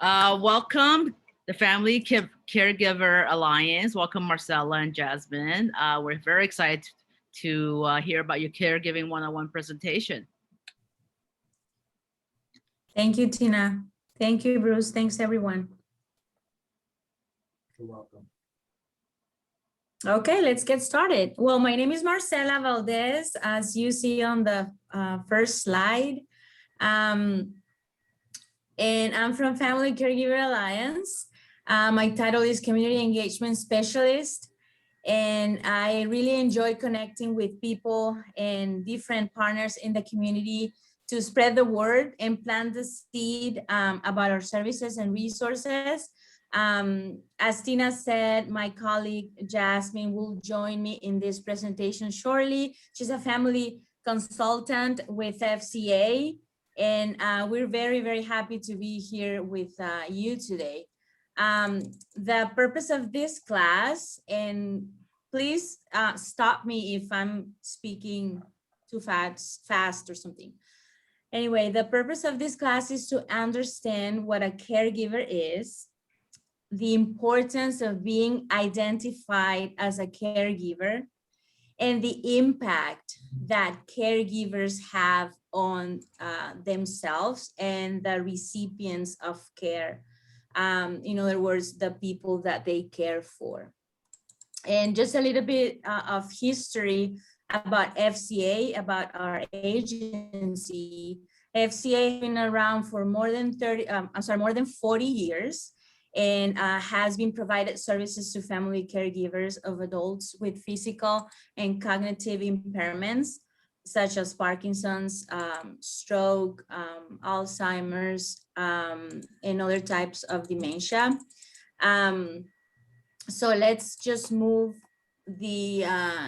Welcome the Family Caregiver Alliance. Welcome Marcella and Jasmine. We're very excited to hear about your caregiving one-on-one presentation. Thank you, Tina. Thank you, Bruce. Thanks, everyone. You're welcome. Okay, let's get started. Well, my name is Marcela Valdez, as you see on the first slide. And I'm from Family Caregiver Alliance. My title is Community Engagement Specialist. And I really enjoy connecting with people and different partners in the community to spread the word and plant the seed about our services and resources. As Tina said, my colleague Jasmine will join me in this presentation shortly. She's a family consultant with FCA, and we're very, very happy to be here with you today. The purpose of this class, and please stop me if I'm speaking too fast or something. Anyway, the purpose of this class is to understand what a caregiver is, the importance of being identified as a caregiver, and the impact that caregivers have on themselves and the recipients of care. In other words, the people that they care for. And just a little bit of history about FCA, about our agency. FCA has been around for more than 40 years, and has been provided services to family caregivers of adults with physical and cognitive impairments, such as Parkinson's, stroke, Alzheimer's, and other types of dementia. So let's just move the,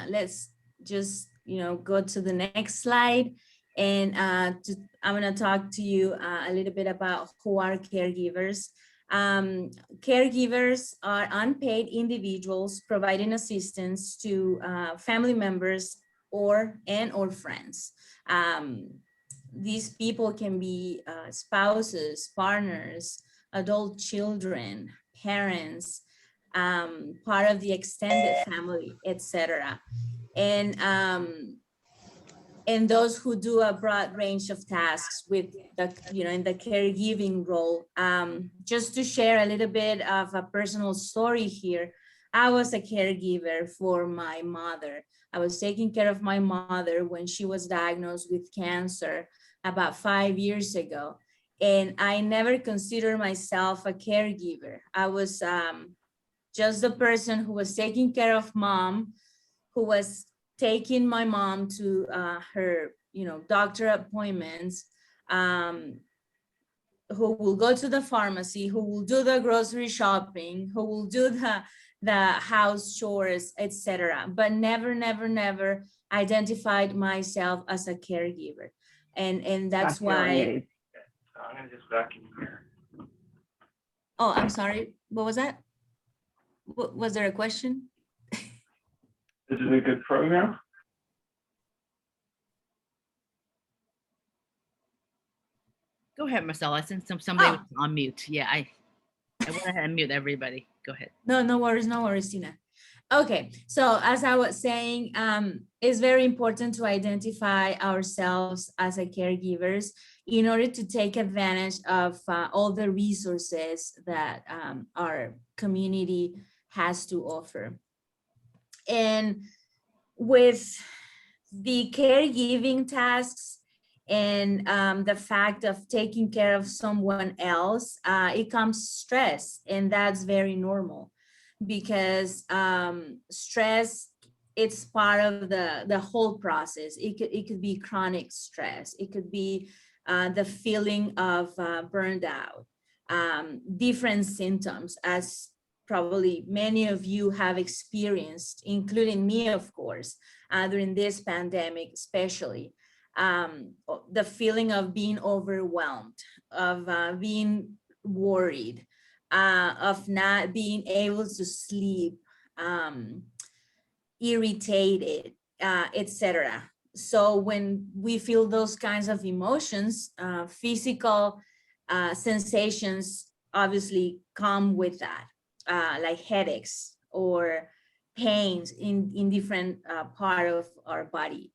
let's just, go to the next slide. And I'm gonna talk to you a little bit about who are caregivers. Caregivers are unpaid individuals providing assistance to family members or friends. These people can be spouses, partners, adult children, parents, part of the extended family, etc. And those who do a broad range of tasks with the, in the caregiving role. Just to share a little bit of a personal story here, I was a caregiver for my mother. I was taking care of my mother when she was diagnosed with cancer about 5 years ago. And I never considered myself a caregiver. I was just the person who was taking care of mom, who was taking my mom to her, doctor appointments, who will go to the pharmacy, who will do the grocery shopping, who will do the house chores, etc. But never identified myself as a caregiver. And that's why. I'm gonna just vacuum here. Oh, I'm sorry. What was that? Was there a question? This is a good program. Go ahead, Marcella. Since somebody was on mute. Yeah, I went ahead and mute everybody. Go ahead. No worries, Tina. Okay, so as I was saying, it's very important to identify ourselves as a caregivers in order to take advantage of all the resources that our community has to offer. And with the caregiving tasks and the fact of taking care of someone else, it comes stress, and that's very normal because stress, it's part of the whole process. It could be chronic stress. It could be the feeling of burned out, different symptoms, as probably many of you have experienced, including me, of course, during this pandemic, especially. The feeling of being overwhelmed, of being worried, of not being able to sleep, irritated, etc. So when we feel those kinds of emotions, physical sensations obviously come with that, like headaches or pains in different part of our body.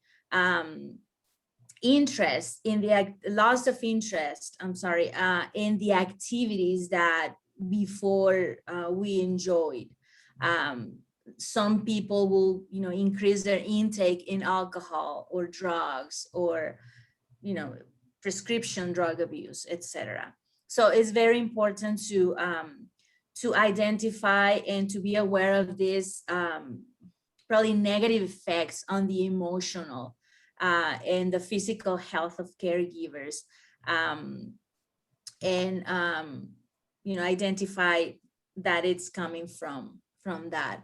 Interest in the loss of interest, in the activities that before we enjoyed. Some people will, increase their intake in alcohol or drugs or, prescription drug abuse, etc. So it's very important to identify and to be aware of these probably negative effects on the emotional and the physical health of caregivers, and identify that it's coming from that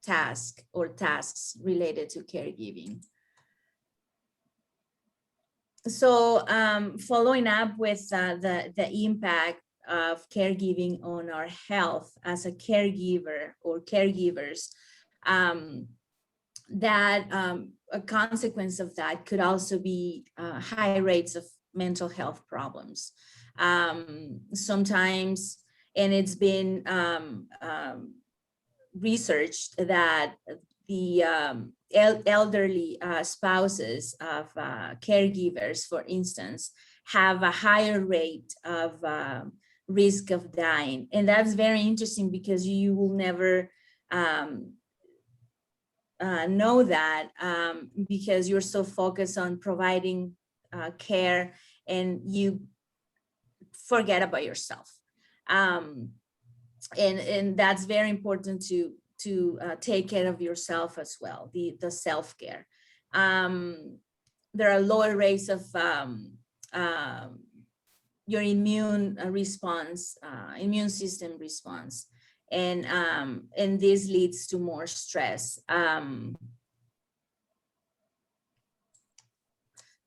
task or tasks related to caregiving. So following up with the impact of caregiving on our health as a caregiver or caregivers, that a consequence of that could also be high rates of mental health problems. Sometimes, and it's been researched that the elderly spouses of caregivers, for instance, have a higher rate of risk of dying. And that's very interesting because you will never know that because you're so focused on providing care and you forget about yourself. And that's very important to take care of yourself as well, the self-care. There are lower rates of your immune response, immune system response. And this leads to more stress.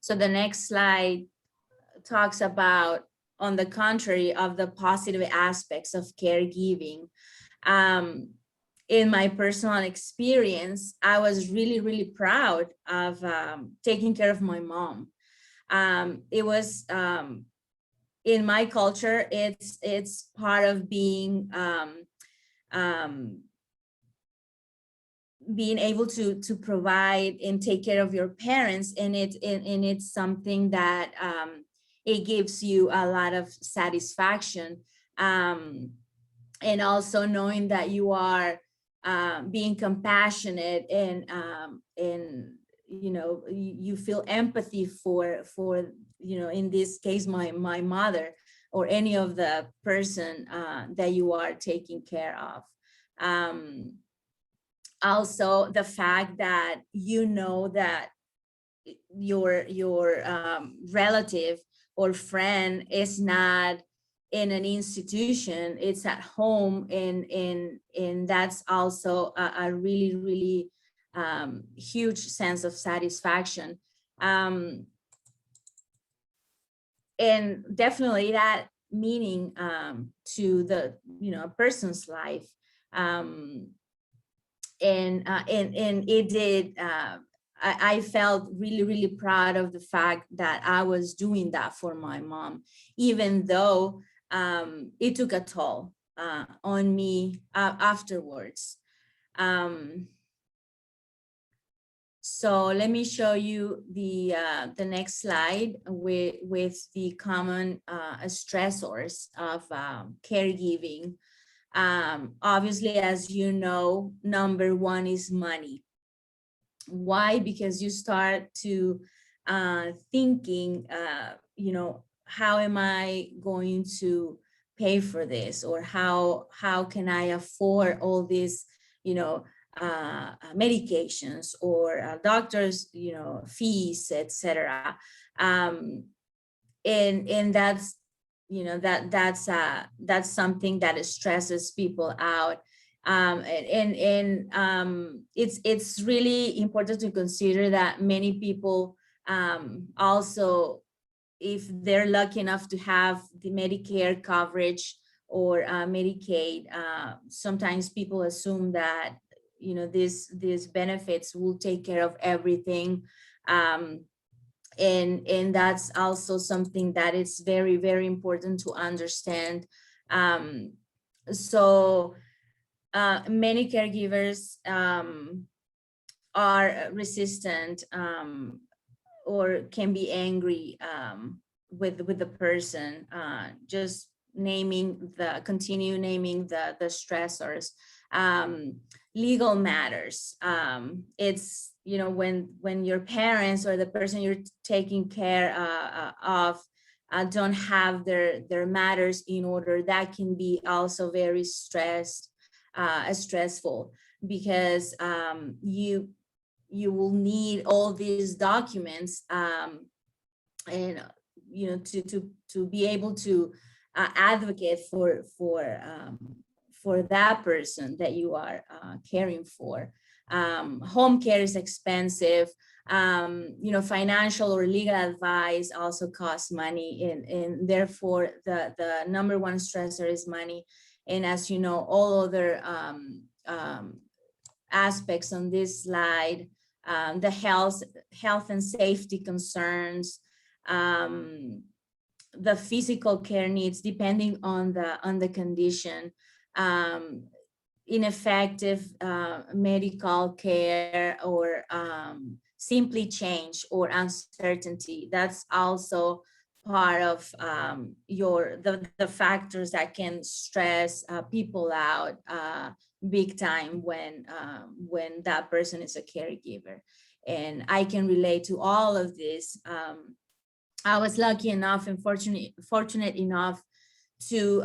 So the next slide talks about, on the contrary, of the positive aspects of caregiving. In my personal experience, I was really, really proud of taking care of my mom. It was, in my culture, it's part of being able to provide and take care of your parents, and it's something that it gives you a lot of satisfaction, and also knowing that you are being compassionate and you feel empathy for in this case my mother or any of the person that you are taking care of. Also, the fact that that your relative or friend is not in an institution, it's at home, and that's also a really, really huge sense of satisfaction. And definitely that meaning to the a person's life. And it did. I felt really, really proud of the fact that I was doing that for my mom, even though it took a toll on me afterwards. So let me show you the next slide with the common stressors of caregiving. Obviously, as you know, number one is money. Why? Because you start to thinking, how am I going to pay for this, or how can I afford all these, medications or doctors, fees, etc. And that's that's something that stresses people out. It's really important to consider that many people also, if they're lucky enough to have the Medicare coverage or Medicaid. Sometimes people assume that, these benefits will take care of everything. And that's also something that is very, very important to understand. So many caregivers are resistant, or can be angry with the person, just continue naming the stressors. Legal matters. It's, when your parents or the person you're taking care of don't have their matters in order, that can be also very stressful, because you will need all these documents, and to be able to advocate for that person that you are caring for. Home care is expensive. Financial or legal advice also costs money, and therefore the number one stressor is money. And as you know, all other aspects on this slide, the health and safety concerns, the physical care needs depending on the condition, ineffective medical care, or simply change or uncertainty. That's also part of the factors that can stress people out big time when that person is a caregiver. And I can relate to all of this. I was lucky enough and fortunate enough to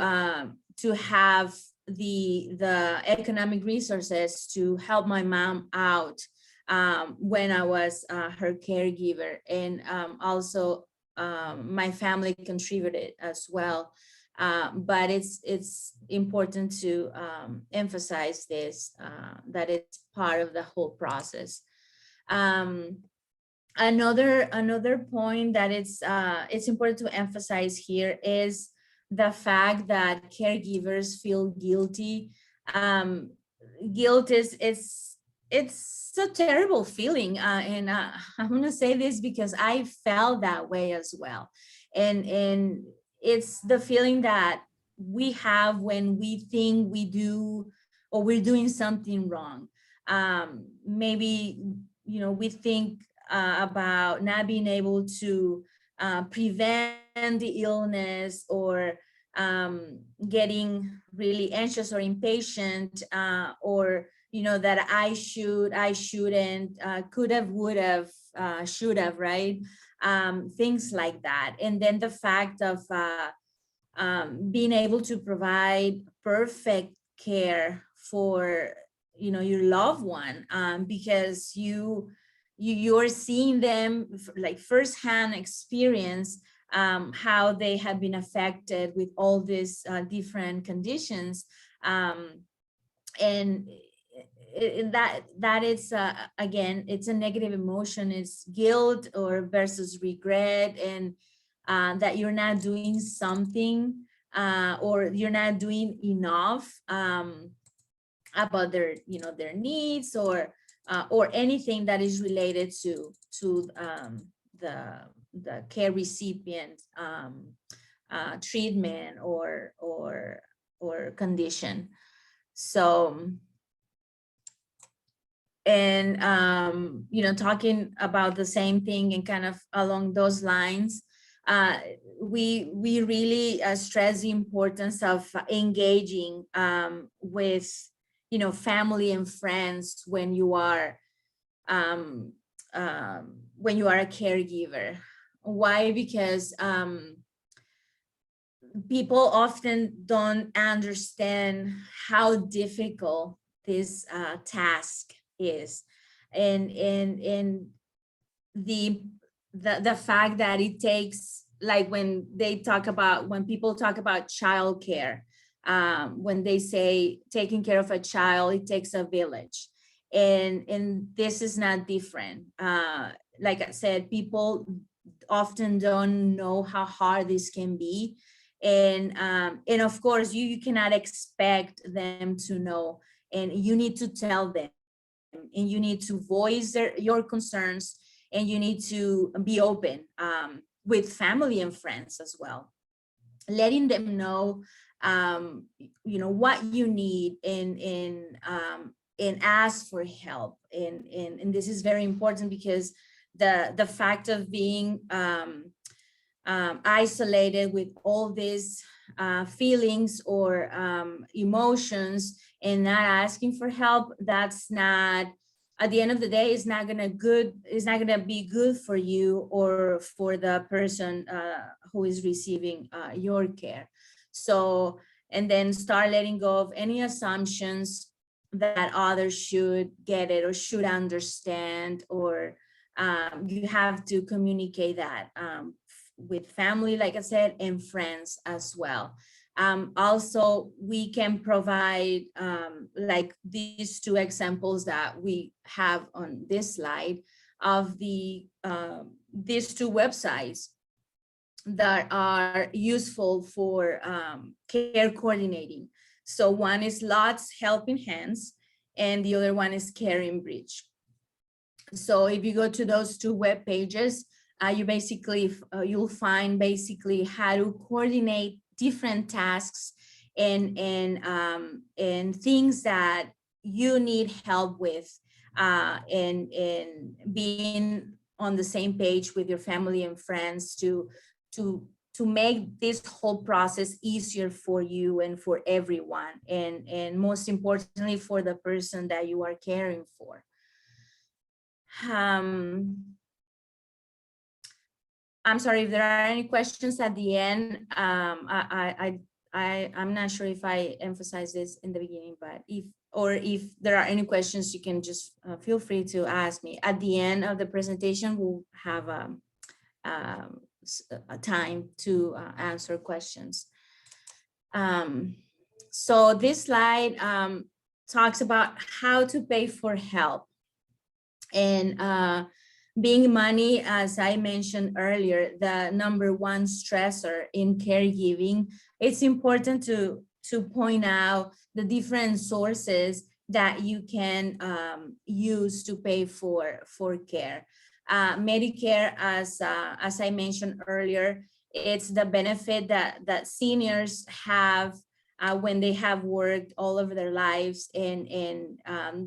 have the economic resources to help my mom out when I was her caregiver, and also my family contributed as well. But it's important to emphasize this, that it's part of the whole process. Another point that it's important to emphasize here is the fact that caregivers feel guilty. Guilt it's a terrible feeling, and I'm gonna say this because I felt that way as well. And it's the feeling that we have when we think we do or we're doing something wrong. Maybe we think about not being able to prevent the illness, or getting really anxious or impatient, or that I shouldn't, could have, would have, should have, right? Things like that. And then the fact of being able to provide perfect care for your loved one, because you're seeing them like firsthand experience how they have been affected with all these different conditions, and that is again, it's a negative emotion. It's guilt or versus regret, and that you're not doing something, or you're not doing enough about their needs, or anything that is related to the care recipient treatment or condition. So, and talking about the same thing and kind of along those lines, we really stress the importance of engaging with family and friends when you are a caregiver. Why? Because people often don't understand how difficult this task is, and the fact that it takes, like when people talk about childcare, when they say taking care of a child, it takes a village, and this is not different. Like I said, people often don't know how hard this can be, And of course, you cannot expect them to know, and you need to tell them, and you need to voice your concerns, and you need to be open with family and friends as well, letting them know what you need, and ask for help. And this is very important, because the fact of being isolated with all these feelings or emotions, and not asking for help, that's not, at the end of the day, it's not gonna be good for you or for the person who is receiving your care. So, and then start letting go of any assumptions that others should get it or should understand, or you have to communicate that with family, like I said, and friends as well. Also, we can provide like these two examples that we have on this slide of these two websites that are useful for care coordinating. So one is Lots Helping Hands, and the other one is Caring Bridge. So if you go to those two web pages, you basically you'll find basically how to coordinate different tasks and things that you need help with, and being on the same page with your family and friends to make this whole process easier for you and for everyone, and most importantly for the person that you are caring for. I'm sorry if there are any questions at the end. I'm not sure if I emphasized this in the beginning, but if there are any questions, you can just feel free to ask me. At the end of the presentation, we'll have a time to answer questions. So this slide talks about how to pay for help. And being money, as I mentioned earlier, the number one stressor in caregiving, it's important to point out the different sources that you can use to pay for care. Medicare, as I mentioned earlier, it's the benefit that seniors have when they have worked all over their lives, and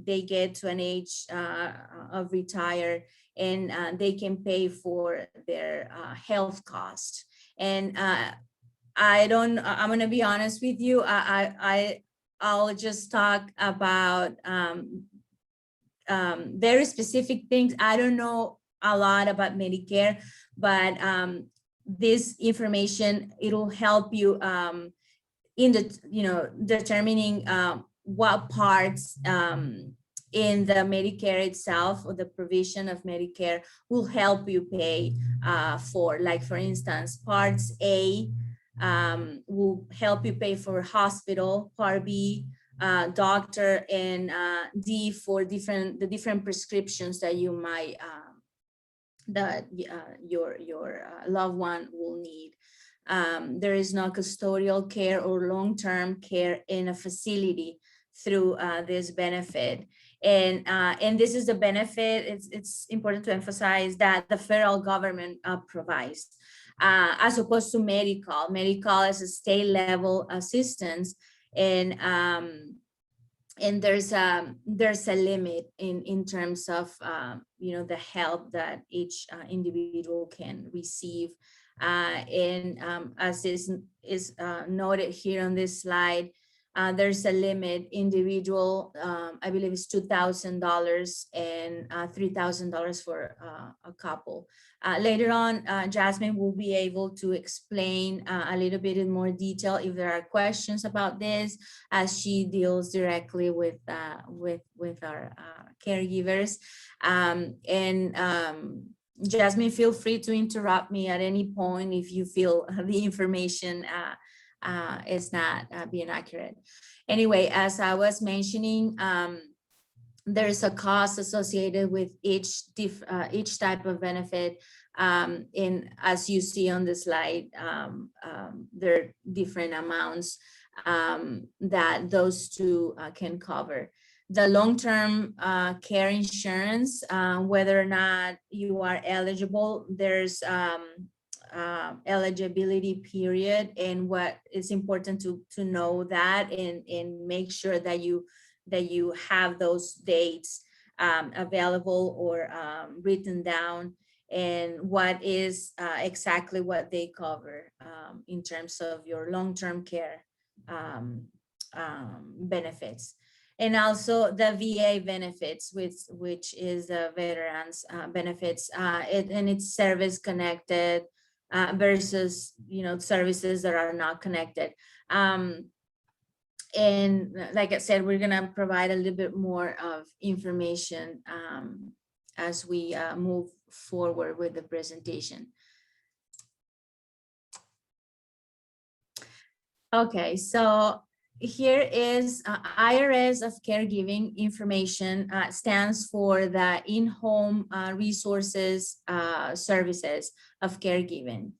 they get to an age of retire, and they can pay for their health costs. And I'm gonna be honest with you, I'll just talk about very specific things. I don't know a lot about Medicare, but this information, it'll help you in the determining what parts in the Medicare itself, or the provision of Medicare, will help you pay for. Like, for instance, Parts A will help you pay for hospital, Part B, doctor, and D for the different prescriptions that you might that your loved one will need. There is no custodial care or long-term care in a facility through this benefit. And this is the benefit, it's important to emphasize, that the federal government provides, as opposed to medical. Medical is a state level assistance, and there's a limit in terms of the help that each individual can receive. As is noted here on this slide, there's a limit. Individual, I believe, is $2,000 and $3,000 for a couple. Later on, Jasmine will be able to explain a little bit in more detail if there are questions about this, as she deals directly with our caregivers. Jasmine, feel free to interrupt me at any point if you feel the information is not being accurate. Anyway, as I was mentioning, there is a cost associated with each type of benefit. And as you see on the slide, there are different amounts that those two can cover. The long-term care insurance, whether or not you are eligible, there's eligibility period, and what is important to know that and make sure that you have those dates available or written down, and what is exactly what they cover in terms of your long-term care benefits. And also the VA benefits, which is the veterans benefits, and it's service connected versus services that are not connected. And like I said, we're gonna provide a little bit more of information as we move forward with the presentation. Okay, so here is IRS of Caregiving information. Stands for the in-home resources services of caregiving.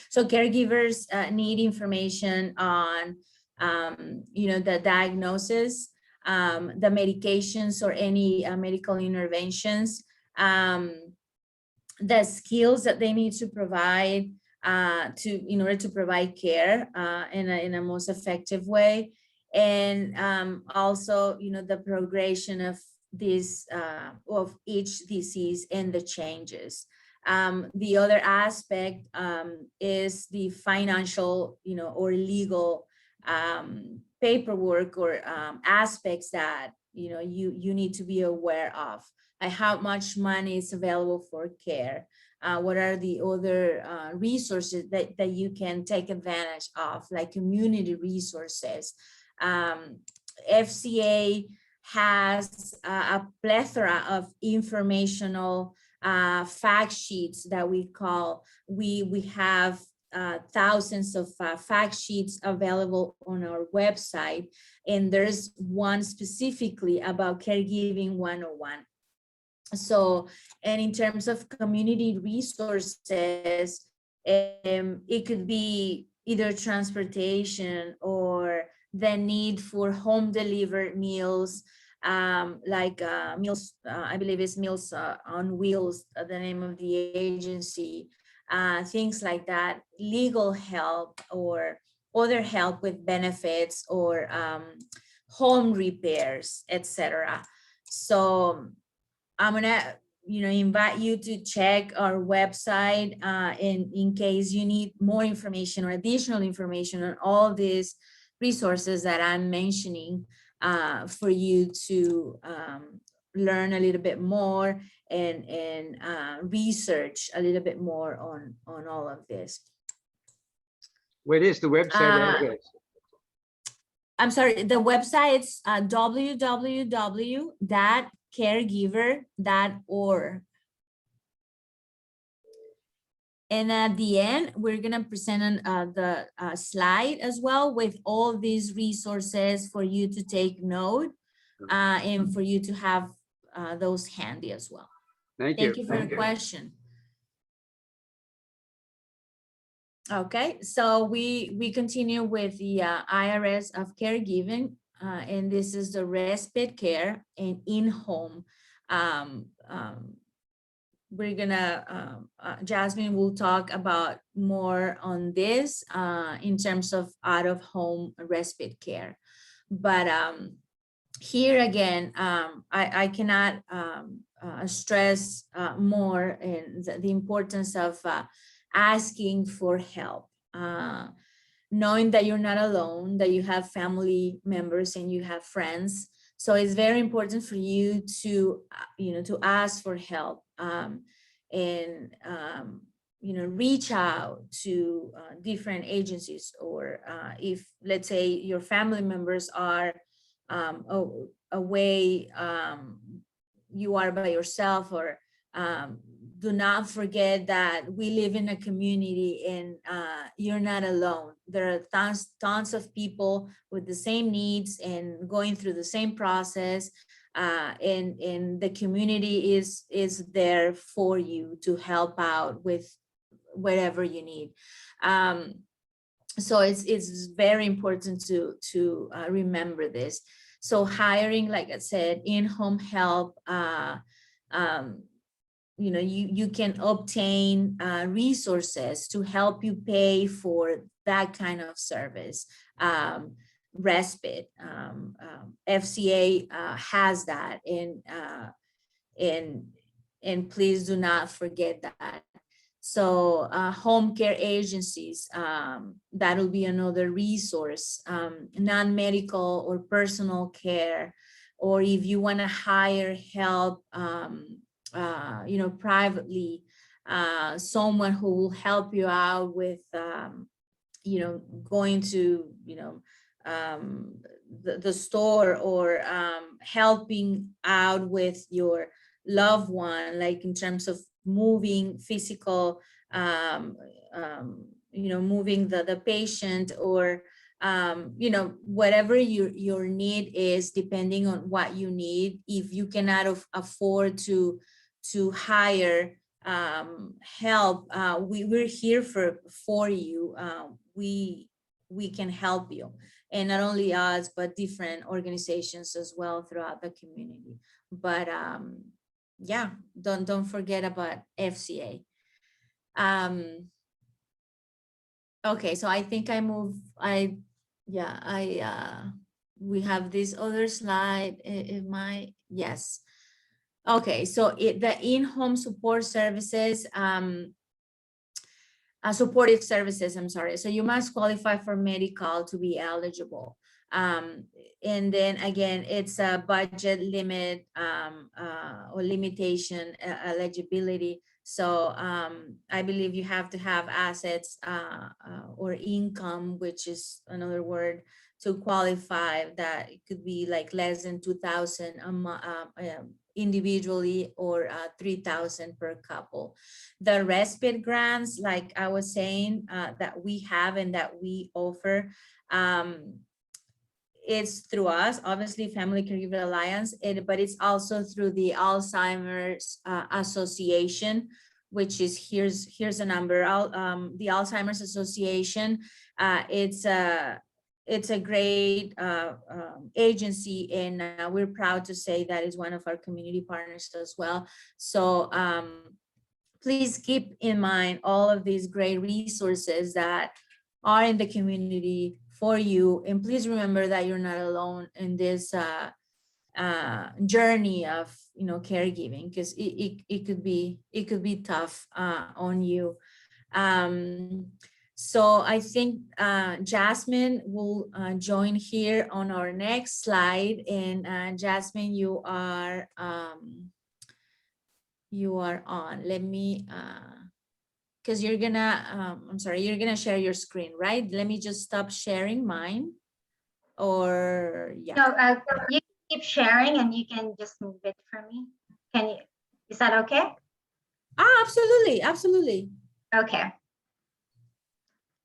So caregivers need information on the diagnosis, the medications or any medical interventions, the skills that they need to provide in order to provide care in a most effective way, and also the progression of this of each disease and the changes. The other aspect is the financial or legal paperwork or aspects that you need to be aware of, like how much money is available for care. What are the other resources that you can take advantage of, like community resources? FCA has a plethora of informational fact sheets that we have thousands of fact sheets available on our website, and there's one specifically about Caregiving 101. So, and in terms of community resources, it could be either transportation or the need for home delivered meals, like meals, I believe it's Meals on Wheels, the name of the agency, things like that, legal help or other help with benefits or home repairs, etc. So I'm gonna invite you to check our website in case you need more information or additional information on all these resources that I'm mentioning, for you to learn a little bit more and research a little bit more on all of this. What is the website address? I'm sorry, the website's www.caregiver.org. And at the end, we're gonna present the slide as well with all these resources for you to take note and for you to have those handy as well. Thank you. Thank you for the question. Okay, so we continue with the IRS of Caregiving, and this is the respite care and in-home. We're gonna, Jasmine will talk about more on this in terms of out-of-home respite care. But here again, I cannot stress more in the importance of asking for help, knowing that you're not alone, that you have family members and you have friends. So it's very important for you to, to ask for help and, reach out to different agencies, or if, let's say, your family members are away, you are by yourself, or do not forget that we live in a community and you're not alone. There are tons of people with the same needs and going through the same process. and the community is there for you to help out with whatever you need. So it's very important to remember this. So hiring, like I said, in-home help, you know, you can obtain resources to help you pay for that kind of service. Respite, FCA has that, and please do not forget that. So home care agencies, that will be another resource. Non-medical or personal care, or if you want to hire help, you know, privately, someone who will help you out with, you know, going to, you know, the store, or helping out with your loved one, like in terms of moving physical, you know, moving the patient, or you know, whatever your need is, depending on what you need. If you cannot afford to hire help, we're here for you. We can help you, and not only us, but different organizations as well throughout the community. But yeah, don't forget about FCA. Okay, so I think we have this other slide. Yes. Okay, so the in-home support services, supportive services, I'm sorry. So you must qualify for medical to be eligible. And then again, it's a budget limit or limitation eligibility. So I believe you have to have assets or income, which is another word, to qualify. That it could be like less than 2,000 individually, or 3,000 per couple. The respite grants, like I was saying, that we have and that we offer, it's through us, obviously Family Caregiver Alliance, but it's also through the Alzheimer's Association, which is, here's a number. The Alzheimer's Association, it's a great agency, and we're proud to say that is one of our community partners as well. So please keep in mind all of these great resources that are in the community for you, and please remember that you're not alone in this journey of, you know, caregiving, because it could be tough on you. So I think Jasmine will join here on our next slide. And Jasmine, you are on. Let me, because you're gonna, I'm sorry, you're gonna share your screen, right? Let me just stop sharing mine, or yeah. No, you can keep sharing and you can just move it for me. Can you, is that okay? Absolutely, absolutely. Okay.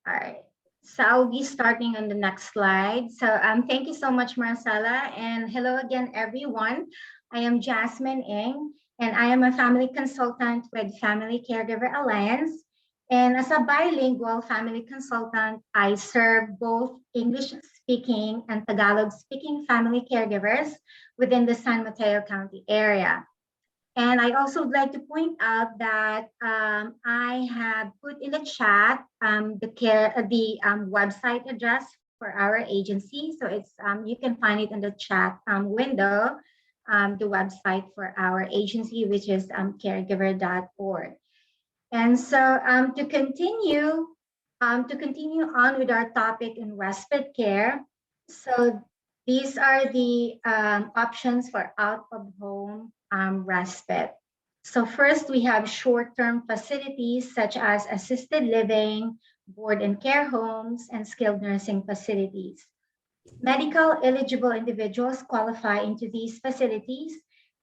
All right. So I'll be starting on the next slide. So thank you so much, Marcella. And hello again, everyone. I am Jasmine Ng, and I am a family consultant with Family Caregiver Alliance. And as a bilingual family consultant, I serve both English-speaking and Tagalog-speaking family caregivers within the San Mateo County area. And I also would like to point out that I have put in the chat the website address for our agency. So it's you can find it in the chat window, the website for our agency, which is caregiver.org. And so to continue on with our topic in respite care. So these are the options for out of home respite. So first, we have short-term facilities such as assisted living, board and care homes, and skilled nursing facilities. Medical eligible individuals qualify into these facilities,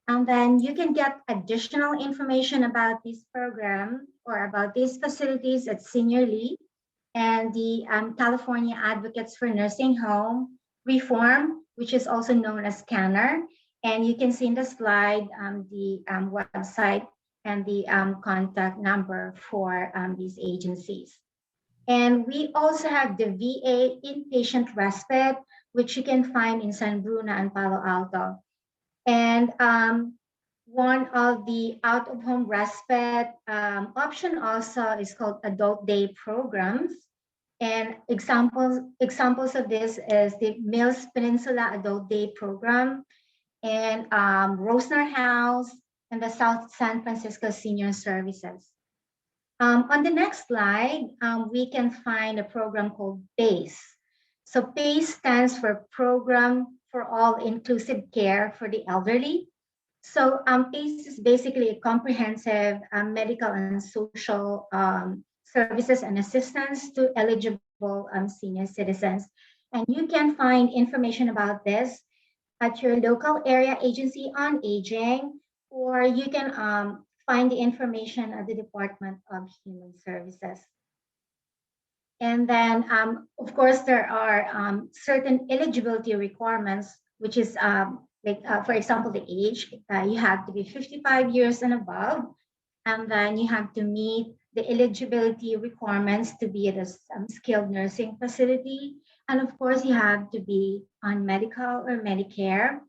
and then you can get additional information about this program or about these facilities at Seniorly and the California Advocates for Nursing Home Reform, which is also known as CANNER, And you can see in the slide the website and the contact number for these agencies. And we also have the VA inpatient respite, which you can find in San Bruno and Palo Alto. And one of the out-of-home respite option also is called adult day programs. And examples of this is the Mills Peninsula Adult Day Program and Rosner House and the South San Francisco Senior Services. On the next slide, we can find a program called PACE. So PACE stands for Program for All Inclusive Care for the Elderly. So PACE is basically a comprehensive medical and social services and assistance to eligible senior citizens. And you can find information about this at your local area agency on aging, or you can find the information at the Department of Human Services. And then, of course, there are certain eligibility requirements, which is for example, the age. You have to be 55 years and above, and then you have to meet the eligibility requirements to be at a skilled nursing facility. And of course, you have to be on medical or Medicare.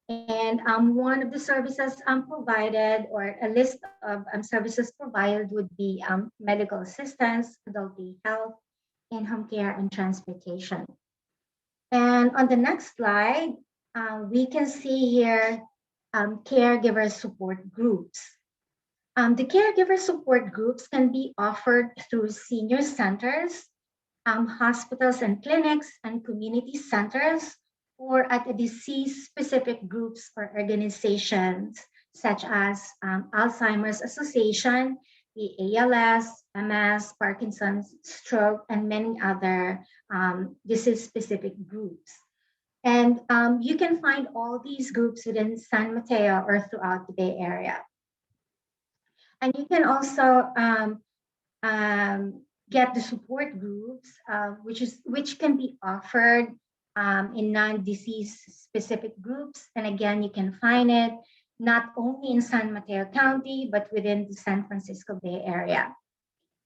And one of the services provided, or a list of services provided, would be medical assistance, adult day health, in-home care, and transportation. And on the next slide, we can see here caregiver support groups. The caregiver support groups can be offered through senior centers, hospitals and clinics, and community centers, or at a disease-specific groups or organizations such as Alzheimer's Association, the ALS, MS, Parkinson's, stroke, and many other disease-specific groups. And you can find all these groups within San Mateo or throughout the Bay Area. And you can also get the support groups, which can be offered in non-disease specific groups. And again, you can find it not only in San Mateo County, but within the San Francisco Bay Area.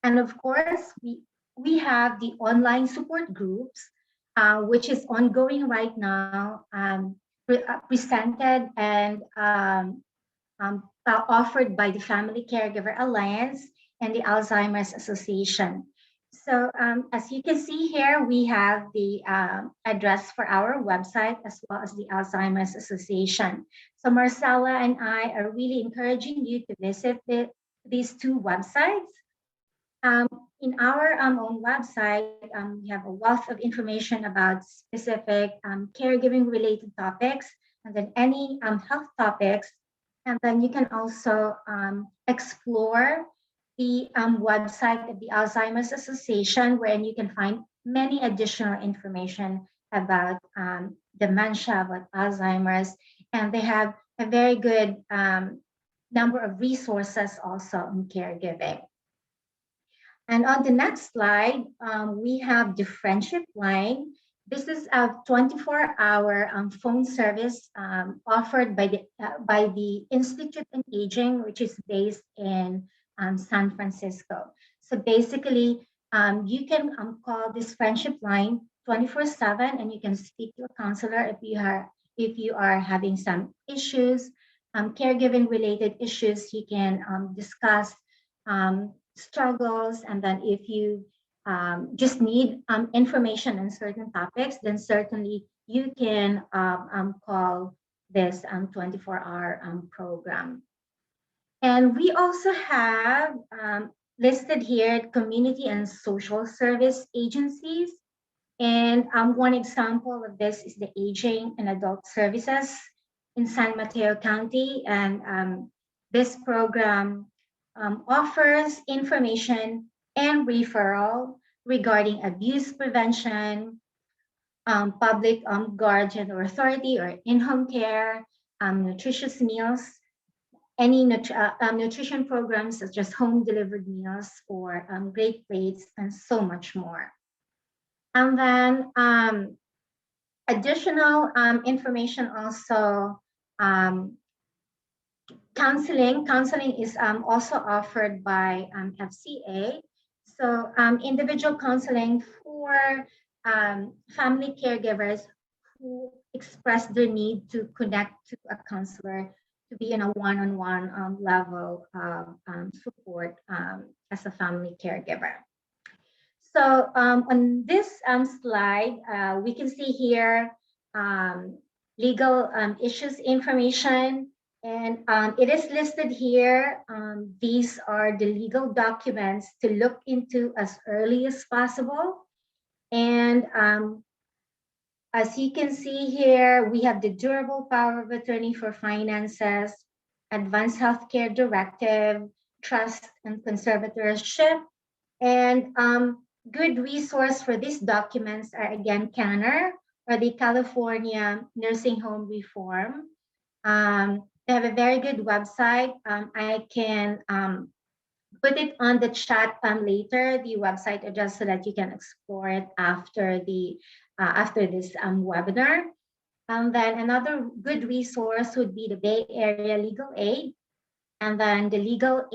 And of course, we have the online support groups, which is ongoing right now, presented and offered by the Family Caregiver Alliance and the Alzheimer's Association. So as you can see here, we have the address for our website as well as the Alzheimer's Association. So Marcella and I are really encouraging you to visit these two websites. In our own website, we have a wealth of information about specific caregiving related topics, and then any health topics. And then you can also explore the website of the Alzheimer's Association, wherein you can find many additional information about dementia, about Alzheimer's, and they have a very good number of resources also in caregiving. And on the next slide, we have the Friendship Line. This is a 24-hour phone service offered by the Institute on Aging, which is based in San Francisco. So basically, you can call this Friendship Line 24/7, and you can speak to a counselor if you are having some issues, caregiving related issues. You can discuss struggles, and then if you just need information on certain topics, then certainly you can call this 24-hour program. And we also have listed here community and social service agencies. And one example of this is the Aging and Adult Services in San Mateo County. And this program offers information and referral regarding abuse prevention, public guardian or authority or in-home care, nutritious meals, any nutrition programs such as home delivered meals or great plates, and so much more. And then additional information also Um, counseling is also offered by FCA. So individual counseling for family caregivers who express their need to connect to a counselor to be in a one-on-one level of support as a family caregiver. So on this slide, we can see here legal issues information, and it is listed here. These are the legal documents to look into as early as possible. And as you can see here, we have the durable power of attorney for finances, advanced healthcare directive, trust and conservatorship, and good resource for these documents are again CANR, or the California Nursing Home Reform. They have a very good website. I can put it on the chat later, the website address, so that you can explore it after this webinar. And then another good resource would be the Bay Area Legal Aid, and then the Legal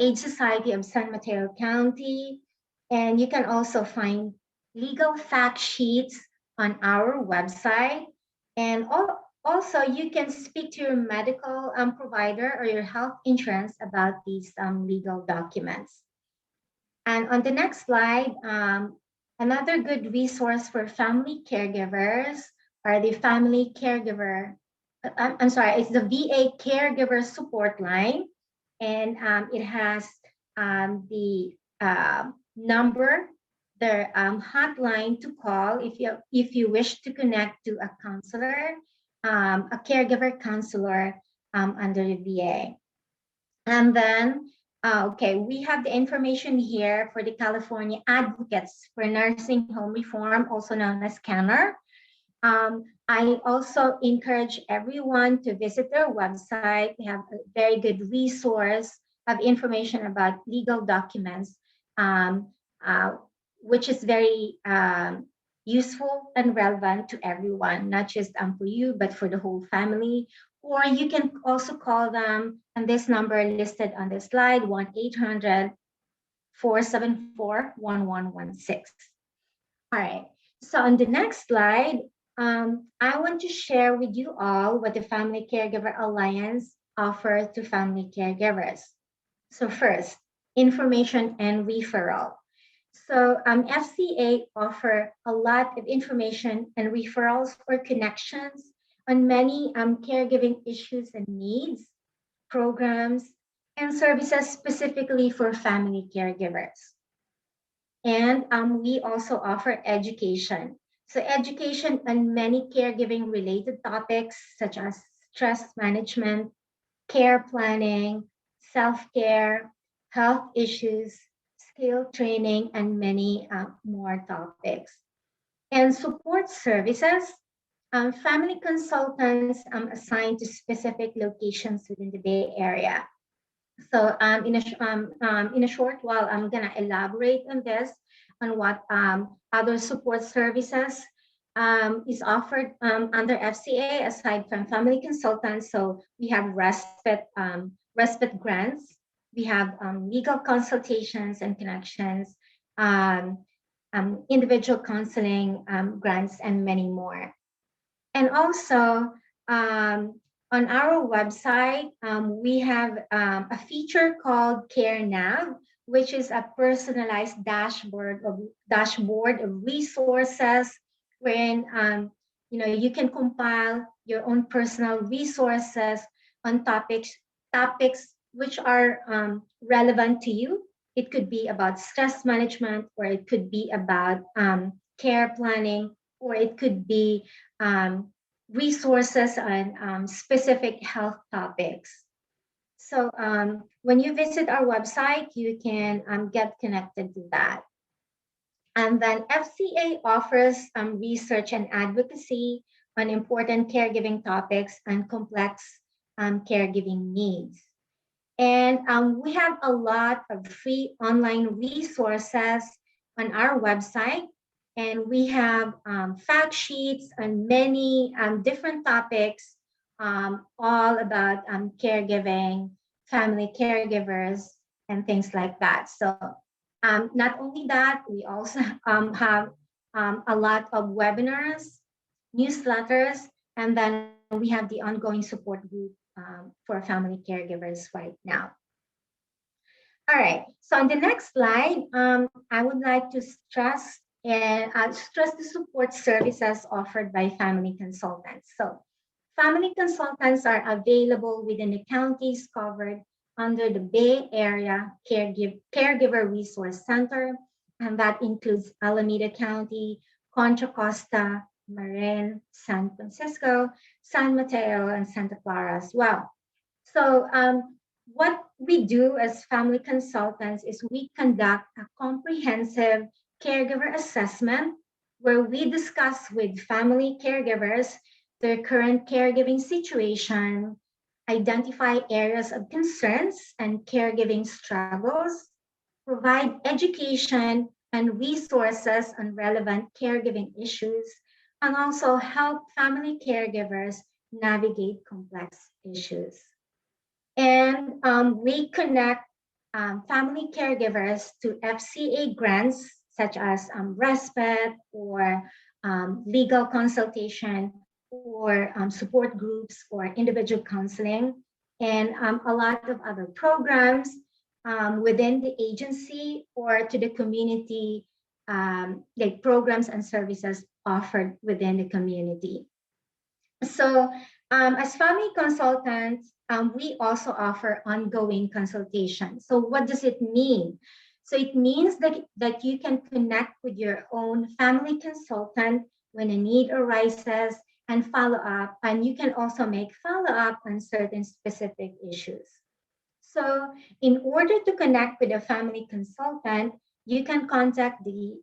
Aid Society of San Mateo County. And you can also find legal fact sheets on our website. And also, you can speak to your medical provider or your health insurance about these legal documents. And on the next slide, another good resource for family caregivers are the family caregiver, I'm sorry, it's the VA caregiver support line. And it has the number, the hotline to call if you wish to connect to a counselor, a caregiver counselor under the VA. And then, okay, we have the information here for the California Advocates for Nursing Home Reform, also known as CANR. I also encourage everyone to visit their website. They have a very good resource of information about legal documents, which is very useful and relevant to everyone, not just for you, but for the whole family. Or you can also call them on this number listed on the slide, 1-800-474-1116. All right, so on the next slide, I want to share with you all what the Family Caregiver Alliance offers to family caregivers. So first, information and referral. So FCA offer a lot of information and referrals or connections on many caregiving issues and needs, programs, and services specifically for family caregivers. And we also offer education. So education on many caregiving related topics such as stress management, care planning, self-care, health issues, skill training, and many more topics. And support services, family consultants assigned to specific locations within the Bay Area. So in a short while, I'm gonna elaborate on this, on what other support services is offered under FCA aside from family consultants. So we have respite grants, we have legal consultations and connections, individual counseling grants, and many more. And also, on our website, we have a feature called Care Nav, which is a personalized dashboard of resources, wherein you can compile your own personal resources on topics which are relevant to you. It could be about stress management, or it could be about care planning, or it could be resources on specific health topics. So when you visit our website, you can get connected to that. And then FCA offers research and advocacy on important caregiving topics and complex caregiving needs. And we have a lot of free online resources on our website. And we have fact sheets on many different topics all about caregiving, family caregivers, and things like that. So not only that, we also have a lot of webinars, newsletters, and then we have the ongoing support group for family caregivers right now. All right, so on the next slide, I would like to stress the support services offered by family consultants. So family consultants are available within the counties covered under the Bay Area Caregiver Resource Center, and that includes Alameda County, Contra Costa, Marin, San Francisco, San Mateo, and Santa Clara as well. So what we do as family consultants is we conduct a comprehensive caregiver assessment where we discuss with family caregivers their current caregiving situation, identify areas of concerns and caregiving struggles, provide education and resources on relevant caregiving issues, and also help family caregivers navigate complex issues. And we connect family caregivers to FCA grants such as respite or legal consultation or support groups or individual counseling and a lot of other programs within the agency or to the community, like programs and services offered within the community. So as family consultants, we also offer ongoing consultation. So what does it mean? So it means that you can connect with your own family consultant when a need arises and follow up, and you can also make follow up on certain specific issues. So in order to connect with a family consultant, you can contact the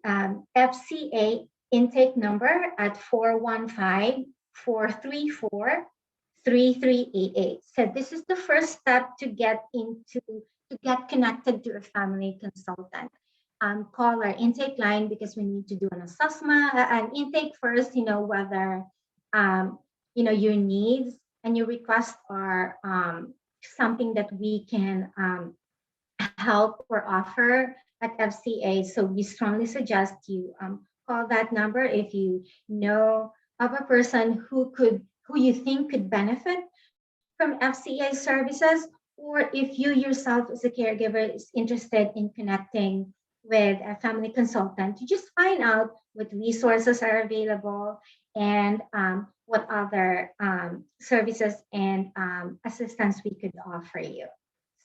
FCA intake number at 415-434-3388. So this is the first step to get connected to a family consultant. Call our intake line because we need to do an assessment, an intake first, whether your needs and your requests are something that we can help or offer at FCA. So we strongly suggest you call that number if you know of a person who you think could benefit from FCA services, or if you yourself as a caregiver is interested in connecting with a family consultant to just find out what resources are available and what other services and assistance we could offer you.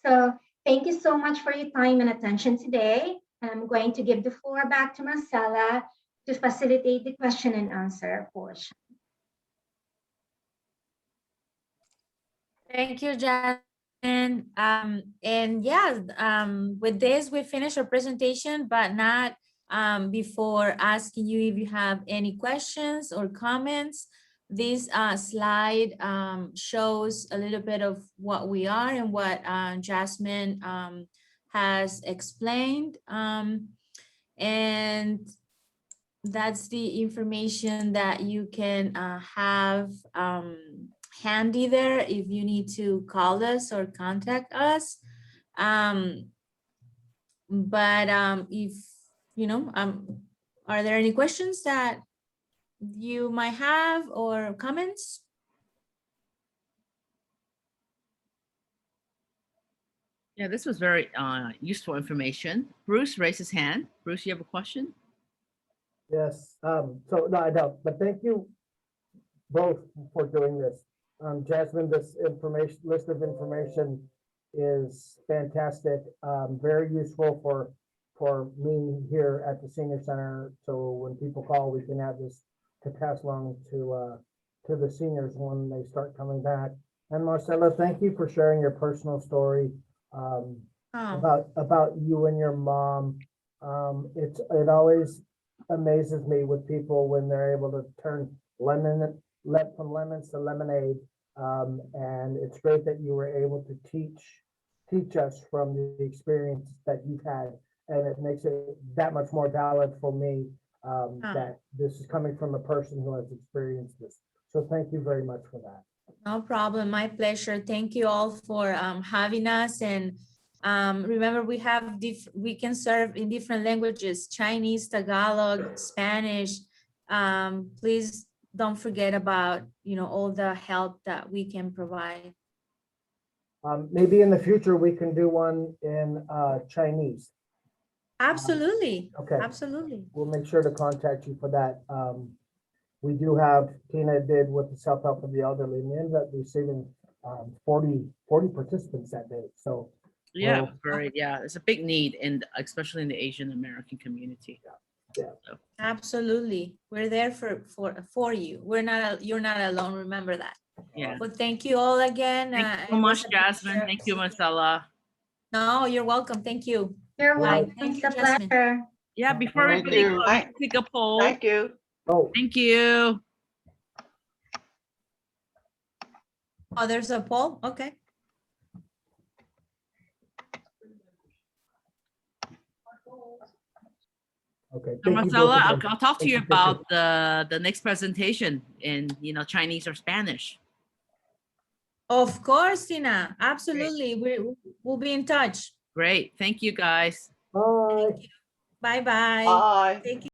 So thank you so much for your time and attention today. And I'm going to give the floor back to Marcella to facilitate the question and answer portion. Thank you, Jasmine. And yeah, with this, we finish our presentation, but not before asking you if you have any questions or comments. This slide shows a little bit of what we are and what Jasmine has explained. And that's the information that you can have handy there if you need to call us or contact us. If are there any questions that you might have or comments? Yeah, this was very useful information. Bruce raised his hand. Bruce, you have a question? Yes, so no, I don't, but thank you both for doing this. Jasmine, this list of information is fantastic, very useful for me here at the senior center. So when people call, we can have this to pass along to the seniors when they start coming back. And Marcella, thank you for sharing your personal story about you and your mom. It always amazes me with people when they're able to turn from lemons to lemonade. And it's great that you were able to teach us from the experience that you've had. And it makes it that much more valid for me that this is coming from a person who has experienced this. So thank you very much for that. No problem, my pleasure. Thank you all for having us, and remember we have we can serve in different languages: Chinese, Tagalog, Spanish. Please don't forget about, you know, all the help that we can provide. Maybe in the future, we can do one in Chinese. Absolutely, Okay. absolutely. We'll make sure to contact you for that. We do have, Tina did with the self-help of the elderly, and we ended up receiving 40 participants that day. So Yeah, Well- yeah, it's a big need, and especially in the Asian American community. Absolutely. We're there for you. You're not alone. Remember that. Yeah. But thank you all again. Thank you so it much, was a Jasmine. pleasure. Thank you, Marcela. No, you're welcome. Thank you. You're Right. welcome. Thank It's you, a Jasmine. pleasure. Yeah, before we Thank you. take a poll. Thank you. Oh, Thank you. Oh, there's a poll? Okay. okay. So Thank you both Marcela, again. I'll talk to Thank you you, Patricia. about the next presentation in, you know, Chinese or Spanish. Of course, Tina. Absolutely. We'll be in touch. Great. Thank you, guys. Bye. Bye-bye. Bye. Take